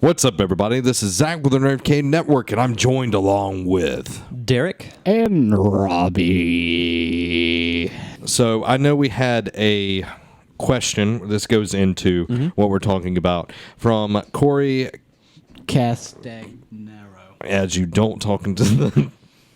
What's up, everybody? This is Zach with the Nerdcade Network, and I'm joined along with Derek and Robbie. So I know we had a question. This goes into what we're talking about from Corey Castagnaro. As you don't talk into the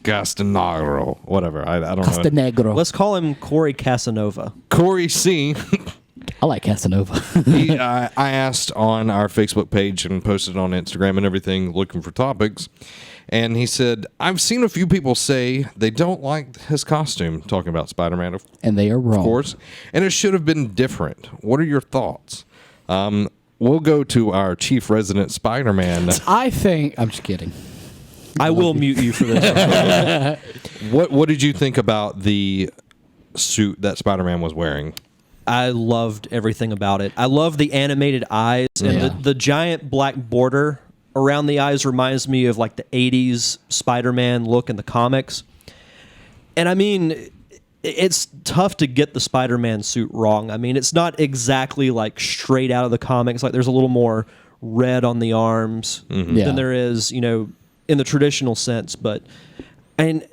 Castagnaro, whatever. I don't know. Castagnaro. Let's call him Corey Casanova. Corey C. I like Casanova. I asked on our Facebook page and posted on Instagram and everything looking for topics. And he said, I've seen a few people say they don't like his costume, talking about Spider-Man, And they are wrong. of course, and it should have been different. What are your thoughts? We'll go to our chief resident Spider-Man. I'm just kidding. I will mute you for this. What did you think about the suit that Spider-Man was wearing? I loved everything about it. I love the animated eyes, and the giant black border around the eyes reminds me of like the 80s Spider-Man look in the comics. And I mean, it's tough to get the Spider-Man suit wrong. I mean, it's not exactly like straight out of the comics. Like there's a little more red on the arms than there is, in the traditional sense. But and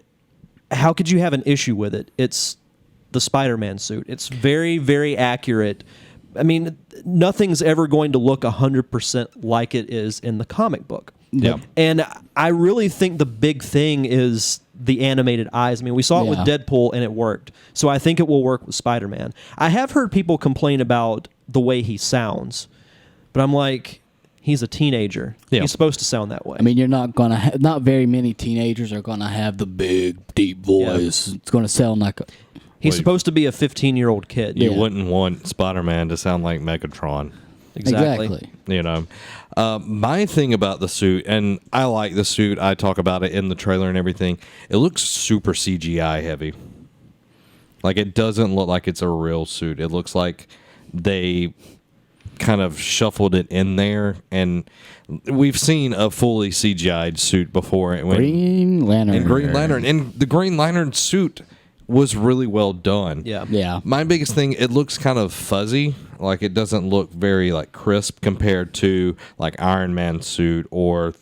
how could you have an issue with it? It's the Spider-Man suit. It's very, very accurate. I mean, nothing's ever going to look 100% like it is in the comic book. Yeah. And I really think the big thing is the animated eyes. I mean, we saw it with Deadpool and it worked. So I think it will work with Spider-Man. I have heard people complain about the way he sounds, but I'm like, he's a teenager. Yeah. He's supposed to sound that way. I mean, you're not going to not very many teenagers are going to have the big, deep voice. It's going to sound like He's supposed to be a 15-year-old kid. You wouldn't want Spider-Man to sound like Megatron. Exactly. My thing about the suit, and I like the suit, I talk about it in the trailer and everything, it looks super CGI heavy. Like, it doesn't look like it's a real suit. It looks like they kind of shuffled it in there, and we've seen a fully CGI'd suit before. Green Lantern. And Green Lantern. And the Green Lantern suit was really well done. Yeah. My biggest thing, it looks kind of fuzzy. Like, it doesn't look very, like, crisp compared to, like, Iron Man's suit or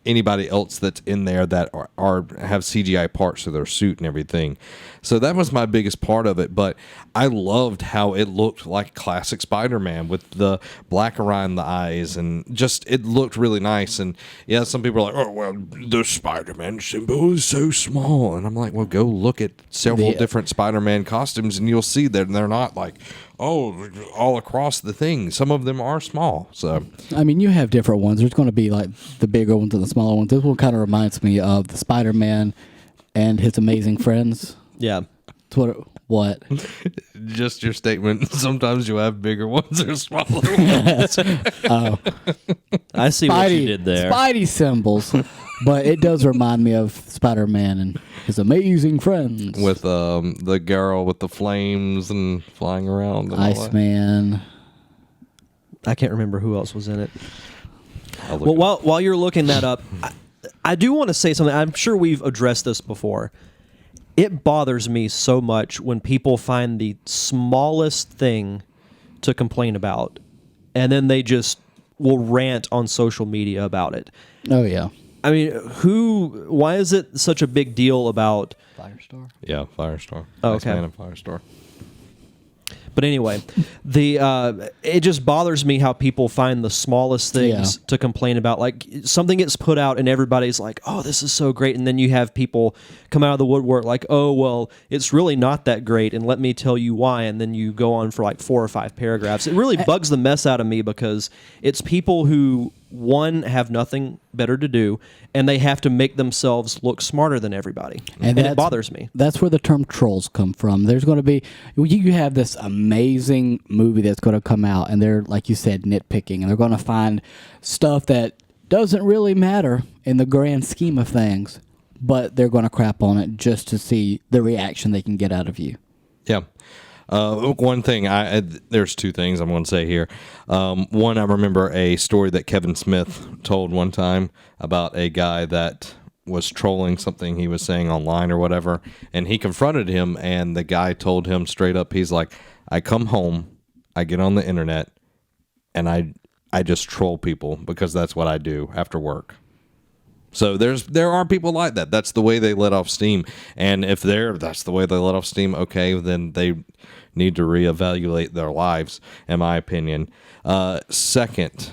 anybody else that's in there that are have CGI parts to their suit and everything. So that was my biggest part of it. But I loved how it looked like classic Spider-Man with the black around the eyes, and just it looked really nice. And yeah, some people are like, oh, well, the Spider-Man symbol is so small. And I'm like, well, go look at several different Spider-Man costumes and you'll see that they're not like, oh, all across the thing. Some of them are small. So I mean, you have different ones. There's going to be like the bigger ones and the smaller ones. This one kind of reminds me of the Spider-Man and his amazing friends. Yeah. What? Just your statement. Sometimes you have bigger ones or smaller ones. I see what you did there. Spidey symbols. But it does remind me of Spider-Man and his amazing friends. With the girl with the flames and flying around. And Iceman. I can't remember who else was in it. Well, while you're looking that up, I do want to say something. I'm sure we've addressed this before. It bothers me so much when people find the smallest thing to complain about, and then they just will rant on social media about it. Oh, yeah. I mean, why is it such a big deal about... Firestar? Yeah, Firestar. Oh, okay. Iceman and Firestar. But anyway, it just bothers me how people find the smallest things to complain about. Like, something gets put out and everybody's like, oh, this is so great. And then you have people come out of the woodwork like, oh, well, it's really not that great, and let me tell you why. And then you go on for like 4 or 5 paragraphs. It really bugs the mess out of me because it's people who, one, have nothing better to do, and they have to make themselves look smarter than everybody. And it bothers me. That's where the term trolls come from. There's going to be, you have this amazing movie that's going to come out, and they're, like you said, nitpicking, and they're going to find stuff that doesn't really matter in the grand scheme of things, but they're going to crap on it just to see the reaction they can get out of you. Yeah. One thing, there's 2 things I'm going to say here. One, I remember a story that Kevin Smith told one time about a guy that was trolling something he was saying online or whatever, and he confronted him, and the guy told him straight up, he's like, I come home, I get on the internet, and I I just troll people because that's what I do after work. So there are people like that. That's the way they let off steam. And if that's the way they let off steam, okay, then they need to reevaluate their lives, in my opinion. Second,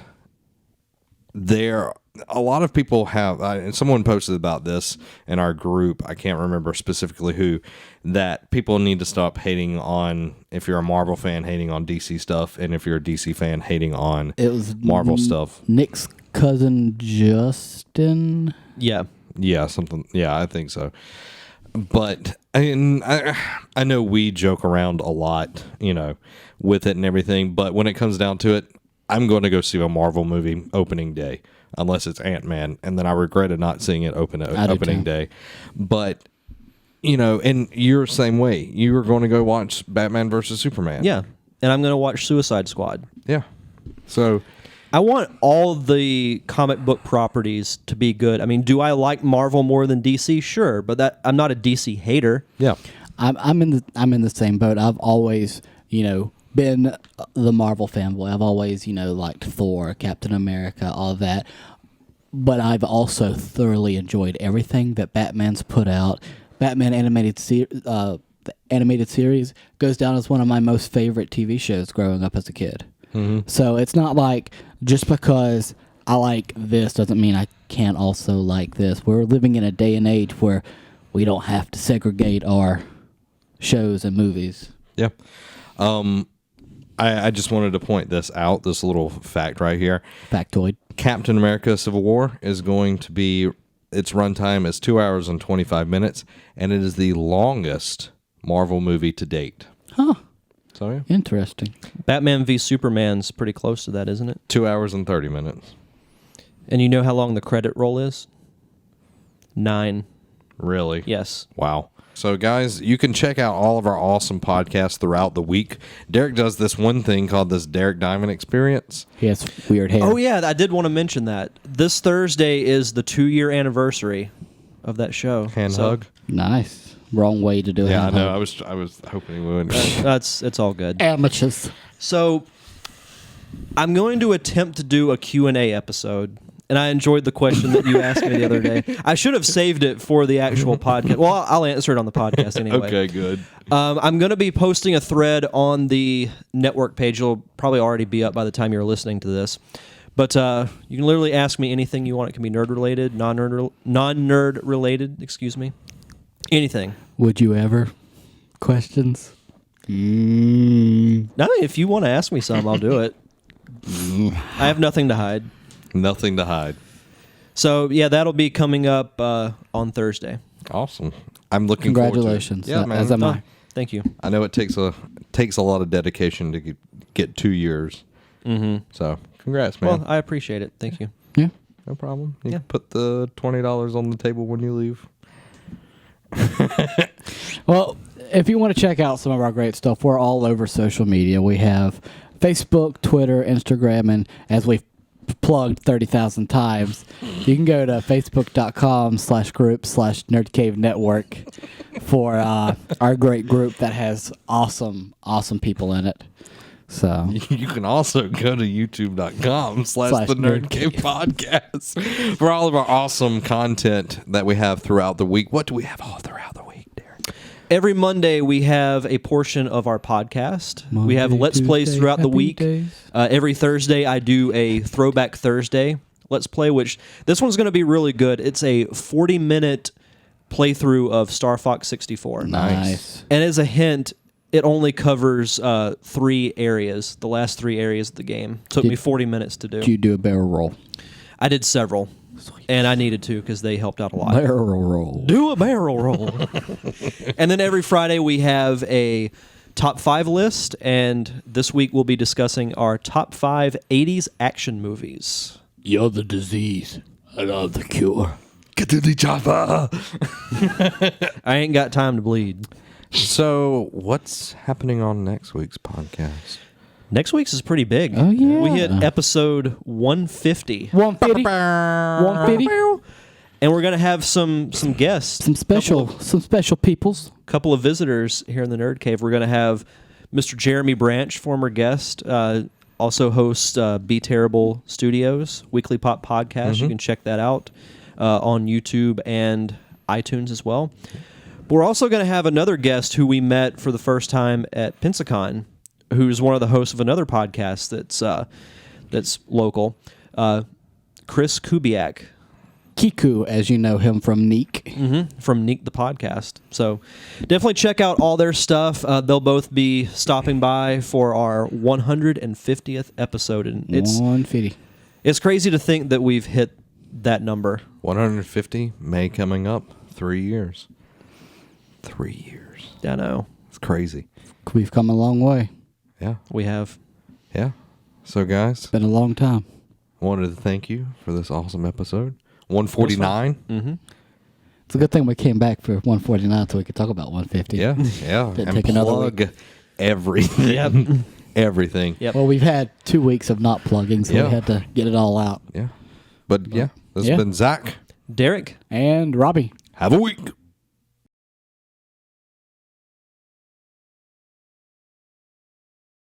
a lot of people have, and someone posted about this in our group, I can't remember specifically who, that people need to stop hating on, if you're a Marvel fan, hating on DC stuff, and if you're a DC fan, hating on Marvel stuff. Nick's cousin Justin? Yeah. Yeah, something. Yeah, I think so. But I know we joke around a lot, with it and everything, but when it comes down to it, I'm going to go see a Marvel movie opening day, unless it's Ant-Man, and then I regretted not seeing it opening day. But, and you're the same way. You were going to go watch Batman versus Superman. Yeah, and I'm going to watch Suicide Squad. Yeah. So I want all the comic book properties to be good. I mean, do I like Marvel more than DC? Sure, but I'm not a DC hater. Yeah. I'm in the same boat. I've always, been the Marvel fanboy. I've always, liked Thor, Captain America, all of that. But I've also thoroughly enjoyed everything that Batman's put out. Batman the animated series goes down as one of my most favorite TV shows growing up as a kid. Mm-hmm. So it's not like just because I like this doesn't mean I can't also like this. We're living in a day and age where we don't have to segregate our shows and movies. Yeah. I just wanted to point this out, this little fact right here. Factoid. Captain America Civil War is going to be, its runtime is 2 hours and 25 minutes, and it is the longest Marvel movie to date. Huh. So, yeah. Interesting. Batman v Superman's pretty close to that, isn't it? 2 hours and 30 minutes. And you know how long the credit roll is? 9. Really? Yes. Wow. So, guys, you can check out all of our awesome podcasts throughout the week. Derek does this one thing called this Derek Diamond Experience. He has weird hair. Oh, yeah, I did want to mention that. This Thursday is the 2-year anniversary of that show. Hand hug. Nice. Wrong way to do it. Yeah, I know. I was hoping we wouldn't. It's all good. Amateurs. So, I'm going to attempt to do a Q&A episode. And I enjoyed the question that you asked me the other day. I should have saved it for the actual podcast. Well, I'll answer it on the podcast anyway. Okay, good. I'm going to be posting a thread on the network page. It'll probably already be up by the time you're listening to this. But you can literally ask me anything you want. It can be nerd-related, non-nerd-related, excuse me. Anything. Would you ever? Questions? No, if you want to ask me some, I'll do it. I have nothing to hide. Nothing to hide. So, yeah, that'll be coming up on Thursday. Awesome. I'm looking forward to it. Congratulations. Yeah, man. As am I. Thank you. I know it takes a lot of dedication to get 2 years. Mm-hmm. So, congrats, man. Well, I appreciate it. Thank you. Yeah. No problem. You can put the $20 on the table when you leave. Well, if you want to check out some of our great stuff, we're all over social media. We have Facebook, Twitter, Instagram, and as we've plugged 30,000 times, you can go to facebook.com/group/nerdcave network for our great group that has awesome people in it. So you can also go to youtube.com/the Nerd Cave Podcast for all of our awesome content that we have throughout the week. What do we have all throughout the week, Derek? Every Monday, we have a portion of our podcast. We have Let's Plays throughout the week. Every Thursday, I do a Throwback Thursday Let's Play, which this one's going to be really good. It's a 40-minute playthrough of Star Fox 64. Nice. And as a hint, it only covers 3 areas, the last 3 areas of the game. Took me 40 minutes to do. Did you do a barrel roll? I did several. Sweet. And I needed to because they helped out a lot. Barrel roll. Do a barrel roll. And then every Friday we have a top 5 list, and this week we'll be discussing our top 5 80s action movies. You're the disease. I love the cure. Get to the chopper. I ain't got time to bleed. So, what's happening on next week's podcast? Next week's is pretty big. Oh, yeah. We hit episode 150. 150. 150. And we're going to have some guests. Some special peoples. A couple of visitors here in the Nerd Cave. We're going to have Mr. Jeremy Branch, former guest, also hosts Be Terrible Studios, weekly pop podcast. You can check that out on YouTube and iTunes as well. But we're also going to have another guest who we met for the first time at Pensacon, who's one of the hosts of another podcast that's local, Chris Kubiak. Kiku, as you know him from Neek. From Neek the podcast. So definitely check out all their stuff. They'll both be stopping by for our 150th episode. And 150. it's crazy to think that we've hit that number. 150, May coming up, 3 years. 3 years. I know. It's crazy. We've come a long way. Yeah. We have. Yeah. So, guys, It's been a long time. wanted to thank you for this awesome episode. 149. It's a good thing we came back for 149 so we could talk about 150. Yeah. Yeah. Didn't And take another plug everything. Yep. Everything. Yep. Well, we've had 2 weeks of not plugging, so Yeah. we had to get it all out. Yeah. But, yeah, this Yeah. has been Zach. Derek. And Robbie. Have a week.